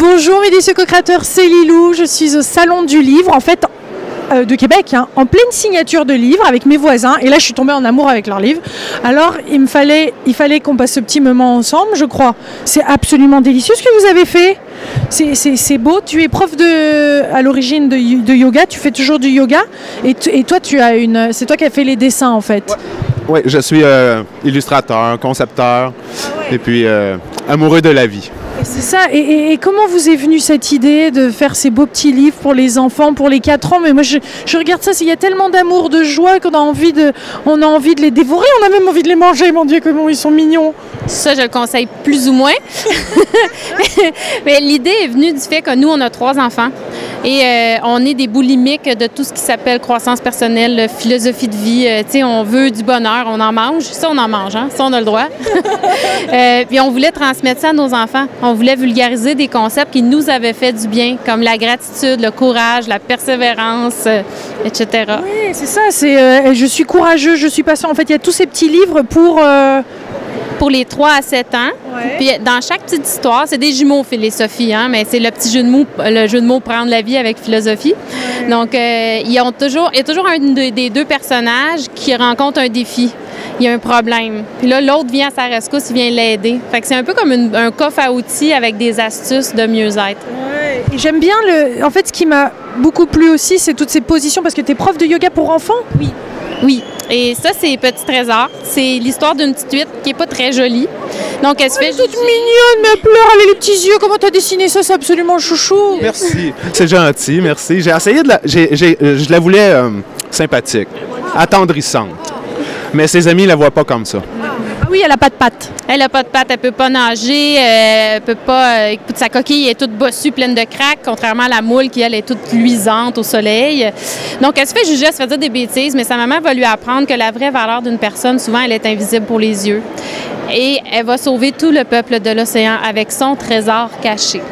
Bonjour mes délicieux co-créateurs, c'est Lilou, je suis au Salon du Livre, en fait de Québec, hein, en pleine signature de livres avec mes voisins, et là je suis tombée en amour avec leurs livres. Alors il fallait qu'on passe ce petit moment ensemble, je crois. C'est absolument délicieux ce que vous avez fait. C'est beau, tu es prof à l'origine de yoga, tu fais toujours du yoga, et toi c'est toi qui as fait les dessins en fait. Ouais. Oui, je suis illustrateur, concepteur, et puis amoureux de la vie. C'est ça. Et comment vous est venue cette idée de faire ces beaux petits livres pour les enfants, pour les 4 ans? Mais moi, je regarde ça, il y a tellement d'amour, de joie qu'on a envie de les dévorer. On a même envie de les manger. Mon Dieu, comment ils sont mignons. Ça, je le conseille plus ou moins. Mais l'idée est venue du fait que nous, on a 3 enfants. Et on est des boulimiques de tout ce qui s'appelle croissance personnelle, philosophie de vie. Tu sais, on veut du bonheur, on en mange. Ça, on en mange, hein? Ça, on a le droit. Puis on voulait transmettre ça à nos enfants. On voulait vulgariser des concepts qui nous avaient fait du bien, comme la gratitude, le courage, la persévérance, etc. Oui, c'est ça. Je suis courageux, je suis patient. En fait, il y a tous ces petits livres pour les 3 à 7 ans. Ouais. Puis dans chaque petite histoire, c'est des jumeaux, philosophie, hein, mais c'est le petit jeu de mots prendre la vie avec philosophie. Ouais. Donc, il y a toujours un des 2 personnages qui rencontre un défi. Il y a un problème. Puis là, l'autre vient à sa rescousse, il vient l'aider. Fait que c'est un peu comme un coffre à outils avec des astuces de mieux-être. Ouais. Et j'aime bien en fait, ce qui m'a beaucoup plu aussi, c'est toutes ces positions, parce que tu es prof de yoga pour enfants. Oui. Oui. Et ça, c'est Petit Trésor. C'est l'histoire d'une petite huître qui n'est pas très jolie. Donc, elle se fait... toute mignonne, mais elle pleure, elle a les petits yeux. Comment tu as dessiné ça? C'est absolument chouchou. Merci. C'est gentil, merci. J'ai essayé je la voulais sympathique, attendrissante. Mais ses amis ne la voient pas comme ça. Ah oui, elle n'a pas de pattes. Elle n'a pas de pattes, elle ne peut pas nager, elle peut pas... sa coquille est toute bossue, pleine de craques, contrairement à la moule qui, elle, est toute luisante au soleil. Donc, elle se fait juger, elle se fait dire des bêtises, mais sa maman va lui apprendre que la vraie valeur d'une personne, souvent, elle est invisible pour les yeux. Et elle va sauver tout le peuple de l'océan avec son trésor caché.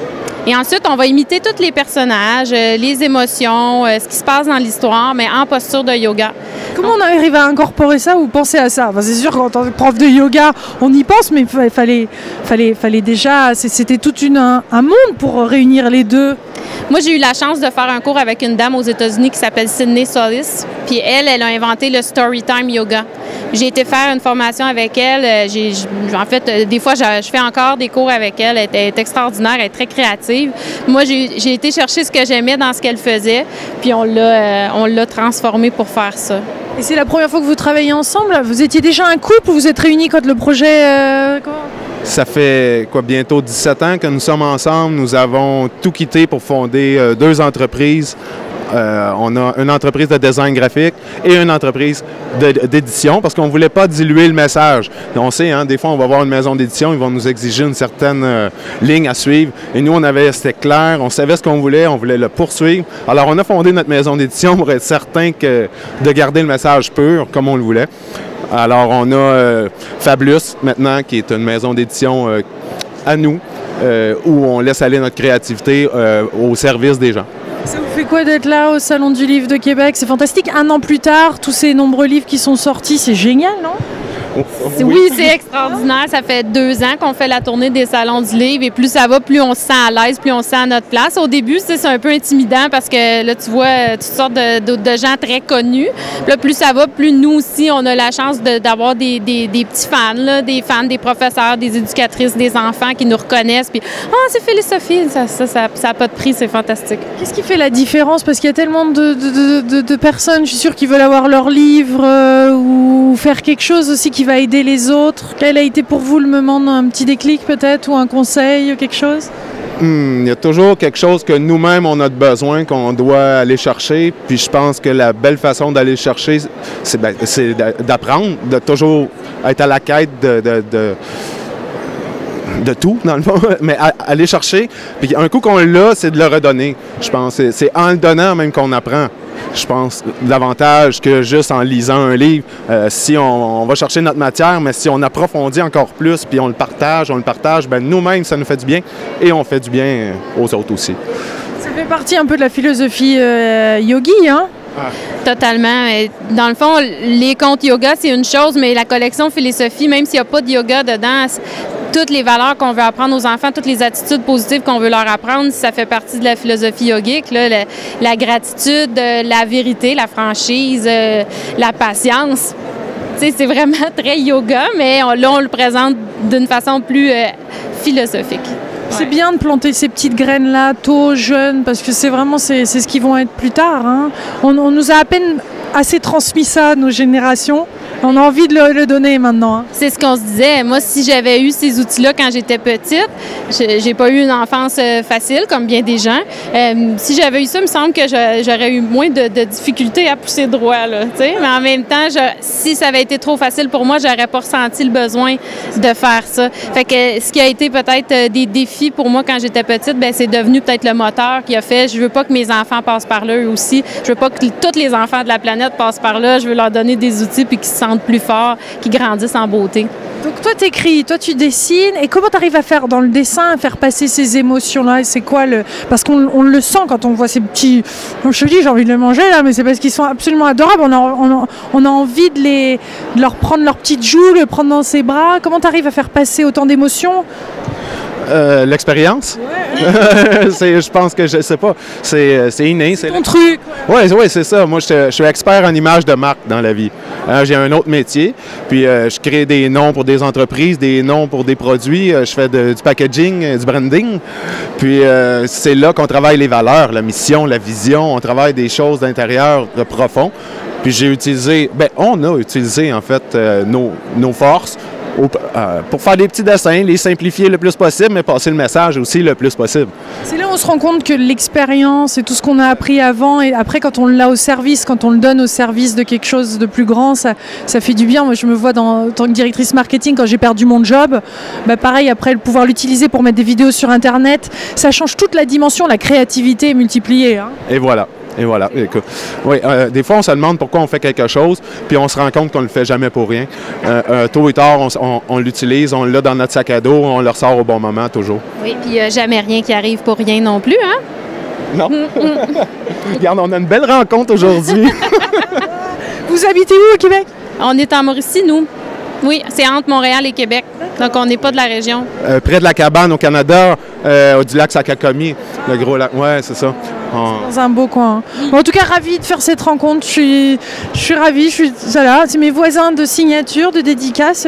Et ensuite, on va imiter tous les personnages, les émotions, ce qui se passe dans l'histoire, mais en posture de yoga. Comment on arrive à incorporer ça ou penser à ça? Enfin, c'est sûr qu'en tant que prof de yoga, on y pense, mais il fallait déjà... C'était tout un monde pour réunir les deux. Moi, j'ai eu la chance de faire un cours avec une dame aux États-Unis qui s'appelle Sydney Solis. Puis elle a inventé le Storytime Yoga. J'ai été faire une formation avec elle. En fait, des fois, je fais encore des cours avec elle. Elle est extraordinaire, elle est très créative. Moi, j'ai été chercher ce que j'aimais dans ce qu'elle faisait, puis on l'a transformé pour faire ça. Et c'est la première fois que vous travaillez ensemble? Vous étiez déjà un couple ou vous êtes réunis quand le projet... Ça fait bientôt 17 ans que nous sommes ensemble. Nous avons tout quitté pour fonder 2 entreprises. On a une entreprise de design graphique et une entreprise d'édition parce qu'on ne voulait pas diluer le message. On sait, hein, des fois, on va voir une maison d'édition, ils vont nous exiger une certaine ligne à suivre. Et nous, c'était clair, on savait ce qu'on voulait le poursuivre. Alors, on a fondé notre maison d'édition pour être certain de garder le message pur comme on le voulait. Alors, on a Fabulous maintenant, qui est une maison d'édition à nous, où on laisse aller notre créativité au service des gens. Ça vous fait quoi d'être là au Salon du Livre de Québec? C'est fantastique. 1 an plus tard, tous ces nombreux livres qui sont sortis, c'est génial, non? Oui, c'est extraordinaire. Ça fait 2 ans qu'on fait la tournée des salons du livre et plus ça va, plus on se sent à l'aise, plus on se sent à notre place. Au début, c'est un peu intimidant parce que là, tu vois toutes sortes de gens très connus. Puis là, plus ça va, plus nous aussi, on a la chance d'avoir des petits fans, là, des fans, des professeurs, des éducatrices, des enfants qui nous reconnaissent. Puis, c'est philosophie, ça n'a pas de prix, c'est fantastique. Qu'est-ce qui fait la différence? Parce qu'il y a tellement de personnes, je suis sûre, qui veulent avoir leur livre ou faire quelque chose aussi qui va aider les autres. Quel a été pour vous le moment d'un petit déclic peut-être ou un conseil, quelque chose? Il y a toujours quelque chose que nous-mêmes on a besoin, qu'on doit aller chercher. Puis je pense que la belle façon d'aller chercher, c'est d'apprendre, de toujours être à la quête de tout, dans le fond, mais aller chercher. Puis un coup qu'on l'a, c'est de le redonner. Je pense c'est en le donnant même qu'on apprend. Je pense davantage que juste en lisant un livre. Si on va chercher notre matière, mais si on approfondit encore plus, puis on le partage, ben nous-mêmes, ça nous fait du bien et on fait du bien aux autres aussi. Ça fait partie un peu de la philosophie yogi, hein? Totalement. Dans le fond, les contes yoga, c'est une chose, mais la collection philosophie, même s'il n'y a pas de yoga dedans, toutes les valeurs qu'on veut apprendre aux enfants, toutes les attitudes positives qu'on veut leur apprendre, ça fait partie de la philosophie yogique, là, la gratitude, la vérité, la franchise, la patience. C'est vraiment très yoga, mais là, on le présente d'une façon plus philosophique. C'est bien de planter ces petites graines-là tôt, jeunes, parce que c'est ce qu'ils vont être plus tard. Hein. On nous a à peine assez transmis ça, nos générations. On a envie de le donner maintenant. Hein. C'est ce qu'on se disait. Moi, si j'avais eu ces outils-là quand j'étais petite, j'ai pas eu une enfance facile, comme bien des gens. Si j'avais eu ça, il me semble que j'aurais eu moins de difficultés à pousser droit. Là, mais en même temps, si ça avait été trop facile pour moi, j'aurais pas ressenti le besoin de faire ça. Fait que ce qui a été peut-être des défis pour moi quand j'étais petite, ben c'est devenu peut-être le moteur qui a fait. Je veux pas que mes enfants passent par là, eux aussi. Je veux pas que tous les enfants de la planète passent par là. Je veux leur donner des outils puis qu'ils se sentent plus forts, qu'ils grandissent en beauté. Donc toi, tu écris, toi, tu dessines. Et comment tu arrives à faire dans le dessin, à faire passer ces émotions-là? Et c'est quoi Parce qu'on le sent quand on voit ces petits... Je te dis, j'ai envie de les manger, là, mais c'est parce qu'ils sont absolument adorables. On a envie de leur prendre leurs petites joues, de les prendre dans ses bras. Comment tu arrives à faire passer autant d'émotions? L'expérience. Ouais. Je pense que je sais pas. C'est inné. C'est ton truc. Oui, c'est ça. Moi, je suis expert en image de marque dans la vie. J'ai un autre métier. Puis, je crée des noms pour des entreprises, des noms pour des produits. Je fais du packaging, du branding. Puis, c'est là qu'on travaille les valeurs, la mission, la vision. On travaille des choses d'intérieur profond. Puis, on a utilisé, en fait, nos forces. Pour faire des petits dessins, les simplifier le plus possible, mais passer le message aussi le plus possible. C'est là où on se rend compte que l'expérience et tout ce qu'on a appris avant et après quand on l'a au service, quand on le donne au service de quelque chose de plus grand, ça fait du bien. Moi je me vois en tant que directrice marketing quand j'ai perdu mon job, pareil après pouvoir l'utiliser pour mettre des vidéos sur internet, ça change toute la dimension, la créativité est multipliée. Hein. Et voilà. Écoute. Oui, des fois, on se demande pourquoi on fait quelque chose, puis on se rend compte qu'on ne le fait jamais pour rien. Tôt et tard, on l'utilise, on l'a dans notre sac à dos, on le ressort au bon moment, toujours. Oui, puis jamais rien qui arrive pour rien non plus, hein? Non. Regarde, on a une belle rencontre aujourd'hui. Vous habitez où au Québec? On est en Mauricie, nous. Oui, c'est entre Montréal et Québec. Donc, on n'est pas de la région. Près de la cabane au Canada, du lac Sakakami, le gros lac. Oui, c'est ça. Dans un beau coin. En tout cas, ravie de faire cette rencontre. Je suis ravie. Voilà, c'est mes voisins de signature, de dédicace.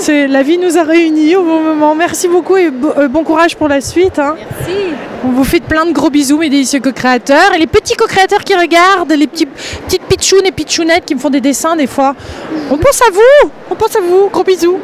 La vie nous a réunis au bon moment. Merci beaucoup et bon courage pour la suite. Hein. Merci. On vous fait plein de gros bisous, mes délicieux co-créateurs. Et les petits co-créateurs qui regardent, les petites pitchounes et pitchounettes qui me font des dessins des fois. On pense à vous. Gros bisous.